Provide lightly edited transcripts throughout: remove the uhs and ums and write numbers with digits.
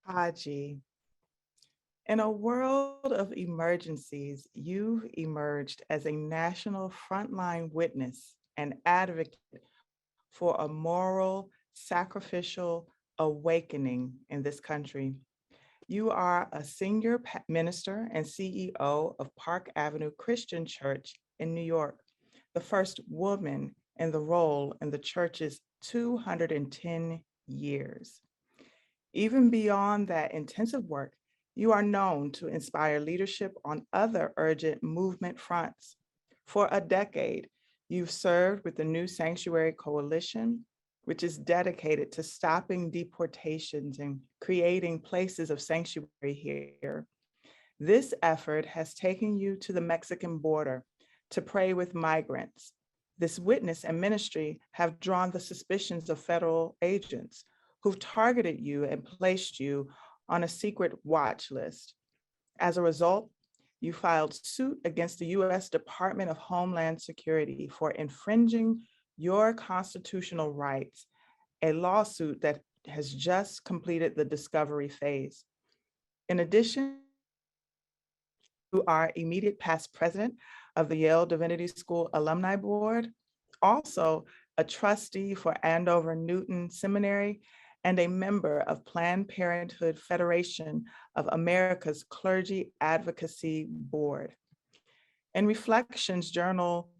Haji, in a world of emergencies, you've emerged as a national frontline witness and advocate for a moral, sacrificial awakening in this country. You are a senior minister and CEO of Park Avenue Christian Church in New York, the first woman in the role in the church's 210 years. Even beyond that intensive work, you are known to inspire leadership on other urgent movement fronts. For a decade, you've served with the New Sanctuary Coalition, which is dedicated to stopping deportations and creating places of sanctuary here. This effort has taken you to the Mexican border to pray with migrants. This witness and ministry have drawn the suspicions of federal agents who've targeted you and placed you on a secret watch list. As a result, you filed suit against the US Department of Homeland Security for infringing your constitutional rights, a lawsuit that has just completed the discovery phase. In addition, you are immediate past president of the Yale Divinity School Alumni Board, also a trustee for Andover Newton Seminary, and a member of Planned Parenthood Federation of America's Clergy Advocacy Board. In Reflections Journal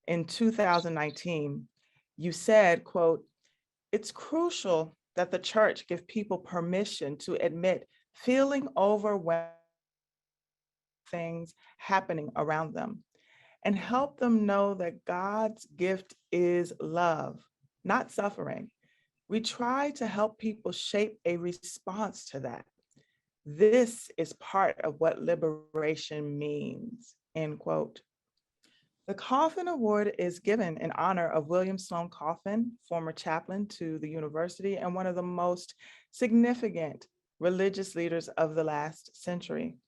in 2019, you said, quote, "It's crucial that the church give people permission to admit feeling overwhelmed things happening around them and help them know that God's gift is love, not suffering. We try to help people shape a response to that. This is part of what liberation means," end quote. The Coffin Award is given in honor of William Sloane Coffin, former chaplain to the university and one of the most significant religious leaders of the last century.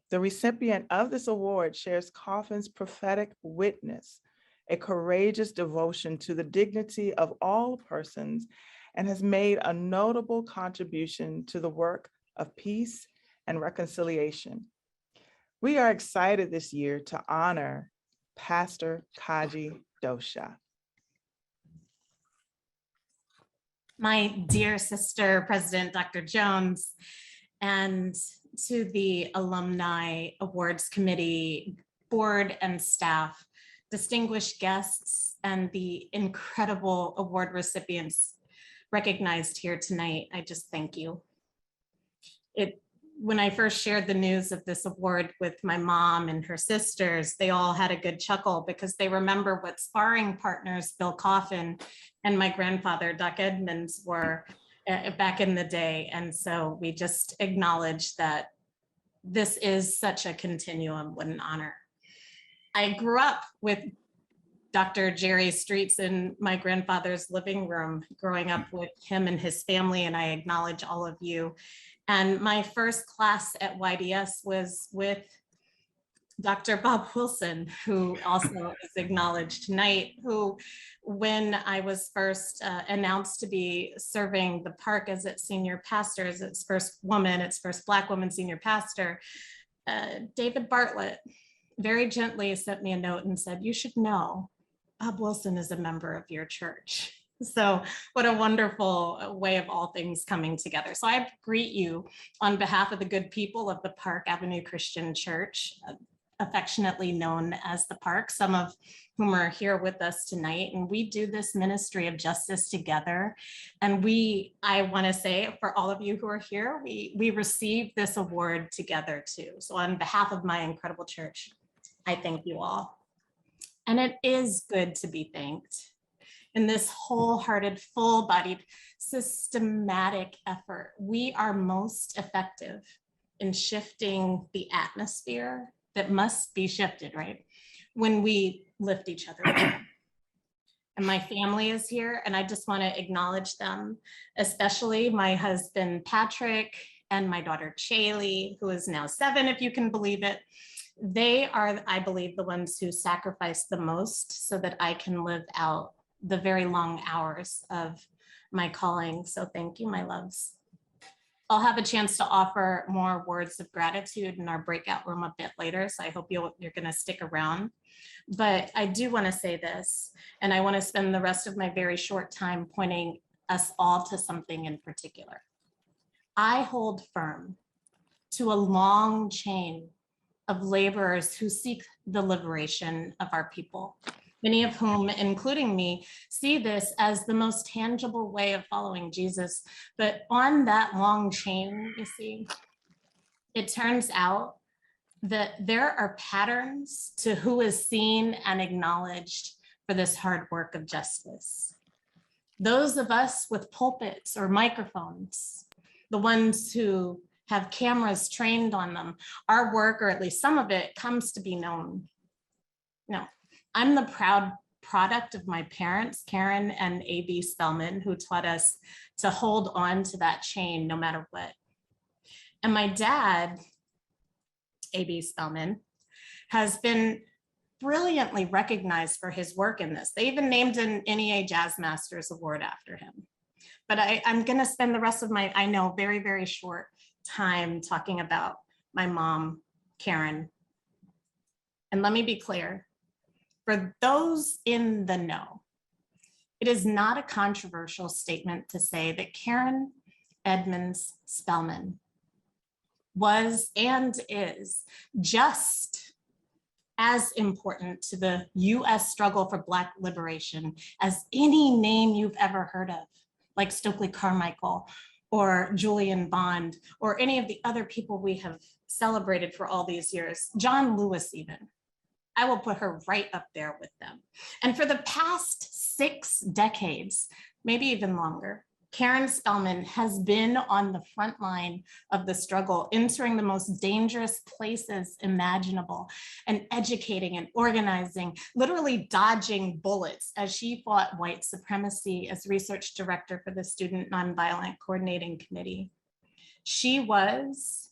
The recipient of this award shares Coffin's prophetic witness, a courageous devotion to the dignity of all persons, and has made a notable contribution to the work of peace and reconciliation. We are excited this year to honor Pastor Kaji Dosha. My dear sister, President Dr. Jones, and to the Alumni Awards Committee, board and staff, distinguished guests, and the incredible award recipients recognized here tonight, I just thank you. When I first shared the news of this award with my mom and her sisters, they all had a good chuckle because they remember what sparring partners Bill Coffin and my grandfather, Doc Edmonds, were back in the day. And so we just acknowledge that this is such a continuum. What an honor. I grew up with Dr. Jerry Streets in my grandfather's living room, growing up with him and his family, and I acknowledge all of you. And my first class at YDS was with Dr. Bob Wilson, who also is acknowledged tonight, who, when I was first announced to be serving the park as its senior pastor, as its first woman, its first Black woman senior pastor, David Bartlett very gently sent me a note and said, "You should know Bob Wilson is a member of your church." So what a wonderful way of all things coming together. So I greet you on behalf of the good people of the Park Avenue Christian Church, affectionately known as the Park, some of whom are here with us tonight. And we do this ministry of justice together. And I want to say for all of you who are here, we received this award together too. So on behalf of my incredible church, I thank you all. And it is good to be thanked. In this wholehearted, full-bodied, systematic effort, we are most effective in shifting the atmosphere that must be shifted, right? When we lift each other up. And my family is here, and I just want to acknowledge them, especially my husband, Patrick, and my daughter, Chaylee, who is now 7, if you can believe it. They are, I believe, the ones who sacrificed the most so that I can live out the very long hours of my calling. So thank you, my loves. I'll have a chance to offer more words of gratitude in our breakout room a bit later, so I hope you're going to stick around. But I do want to say this, and I want to spend the rest of my very short time pointing us all to something in particular. I hold firm to a long chain of laborers who seek the liberation of our people, many of whom, including me, see this as the most tangible way of following Jesus. But on that long chain, you see, it turns out that there are patterns to who is seen and acknowledged for this hard work of justice. Those of us with pulpits or microphones, the ones who have cameras trained on them, our work, or at least some of it, comes to be known. No, I'm the proud product of my parents, Karen and A.B. Spellman, who taught us to hold on to that chain no matter what. And my dad, A.B. Spellman, has been brilliantly recognized for his work in this. They even named an NEA Jazz Masters Award after him. But I'm going to spend the rest of my, I know, very, very short time talking about my mom, Karen. And let me be clear, for those in the know, it is not a controversial statement to say that Karen Edmonds Spellman was and is just as important to the US struggle for Black liberation as any name you've ever heard of, like Stokely Carmichael or Julian Bond, or any of the other people we have celebrated for all these years, John Lewis even. I will put her right up there with them. And for the past 6 decades, maybe even longer, Karen Spellman has been on the front line of the struggle, entering the most dangerous places imaginable and educating and organizing, literally dodging bullets as she fought white supremacy as research director for the Student Nonviolent Coordinating Committee. She was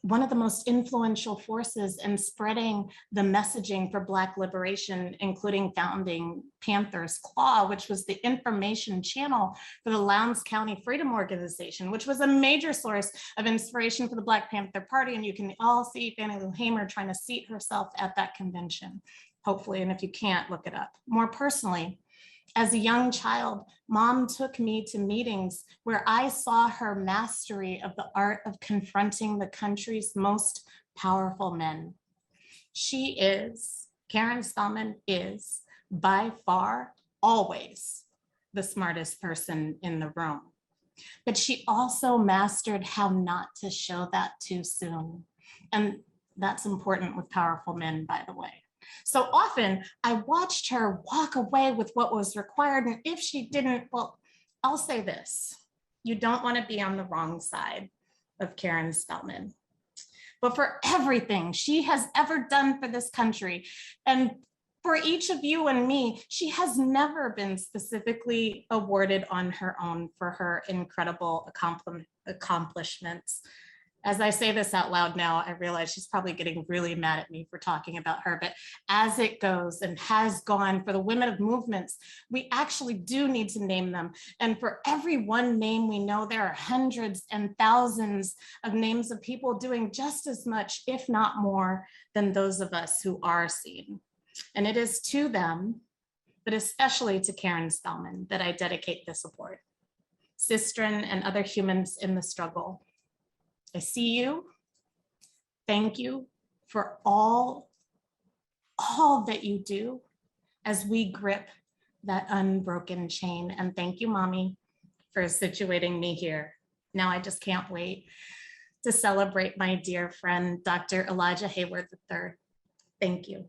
one of the most influential forces in spreading the messaging for Black liberation, including founding Panther's Claw, which was the information channel for the Lowndes County Freedom Organization, which was a major source of inspiration for the Black Panther Party. And you can all see Fannie Lou Hamer trying to seat herself at that convention, hopefully. And if you can't, look it up. More personally, as a young child, Mom took me to meetings where I saw her mastery of the art of confronting the country's most powerful men. She is, Karen Spellman is, by far, always the smartest person in the room. But she also mastered how not to show that too soon. And that's important with powerful men, by the way. So often I watched her walk away with what was required. And if she didn't, well, I'll say this, you don't want to be on the wrong side of Karen Spellman. But for everything she has ever done for this country, and for each of you and me, she has never been specifically awarded on her own for her incredible accomplishments. As I say this out loud now, I realize she's probably getting really mad at me for talking about her, but as it goes and has gone for the women of movements, we actually do need to name them. And for every one name we know, there are hundreds and thousands of names of people doing just as much, if not more, than those of us who are seen. And it is to them, but especially to Karen Spellman, that I dedicate this award. Sistren and other humans in the struggle, I see you. Thank you for all that you do as we grip that unbroken chain. And thank you, Mommy, for situating me here. Now I just can't wait to celebrate my dear friend, Dr. Elijah Hayward III. Thank you.